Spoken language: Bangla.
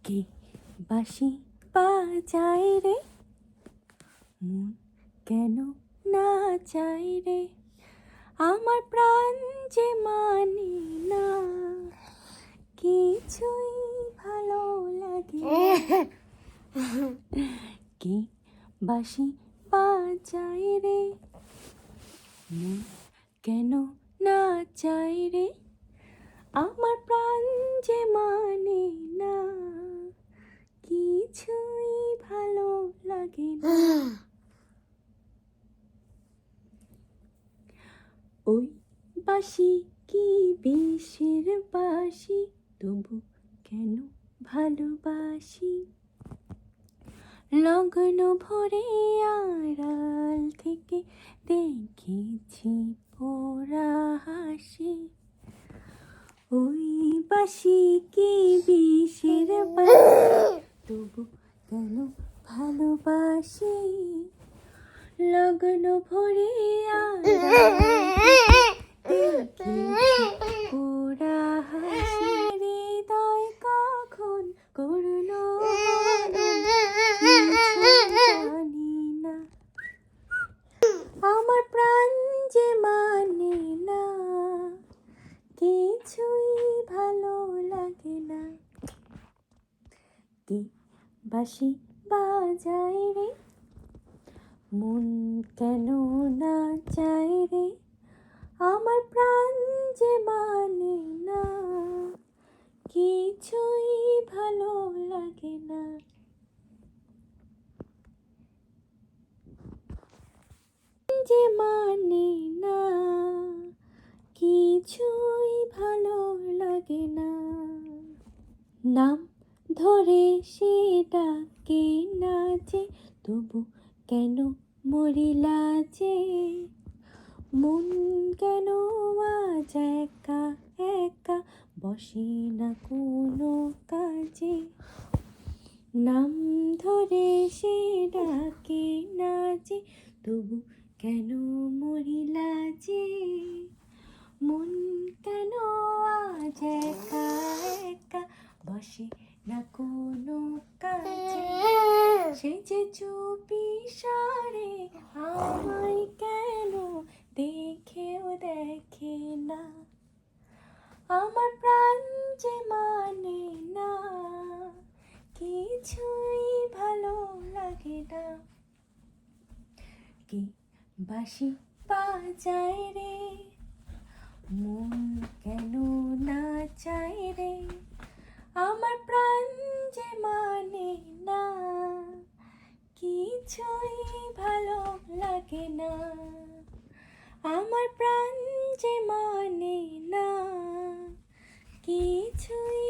কে বাঁশি বাজায় রে, মন কেন না চায় রে, আমার প্রাণ যে মানে না, কিছুই ভালো লাগে না। কে বাঁশি বাজায় রে, মন কেন না চায় রে, আমার প্রাণ যে মানে না, কিছুই ভালো লাগে না। ওই বাঁশি কি বিষের বাঁশি, তবু কেন ভালোবাসি, লগ্ন ভরে আড়াল থেকে দেখেছি পোড়া হাসি। ওই বাঁশি কি বিষের বাঁশি, তবু কেন ভালোবাসি, লগ্ন ভরে দেখেছি পোড়া হাসি। হৃদয় কখন করল জানি না, আমার প্রাণ যে মানে না, কিছুই ভালো লাগে না। কে বাঁশি বাজায় রে, মন কেন না চায় রে, আমার প্রাণ যে মানে না, কিছুই ভালো লাগে না। যে মানে না, কিছুই ভালো লাগে না। নাম ধরে সে ডাকে নাচে, তবু কেন মরিলা যে, মন কেন আজ একা একা বসে না কোনো কাজে। নাম ধরে সে ডাকে নাচে, তবু কেন মরিলা যে, মন কেন আজ একা একা বসে না কোনো কাজে। সে যে চুপি সারে আমায় কেন দেখেও দেখে না, আমার প্রাণ যে মানে না, কিছুই ভালো লাগে না। কে বাঁশি বাজায় রে, মন কেন না চায় রে, আমার প্রাণ যে মানে না, কিছুই ভালো লাগে না। আমার প্রাণ যে মানে না, কিছুই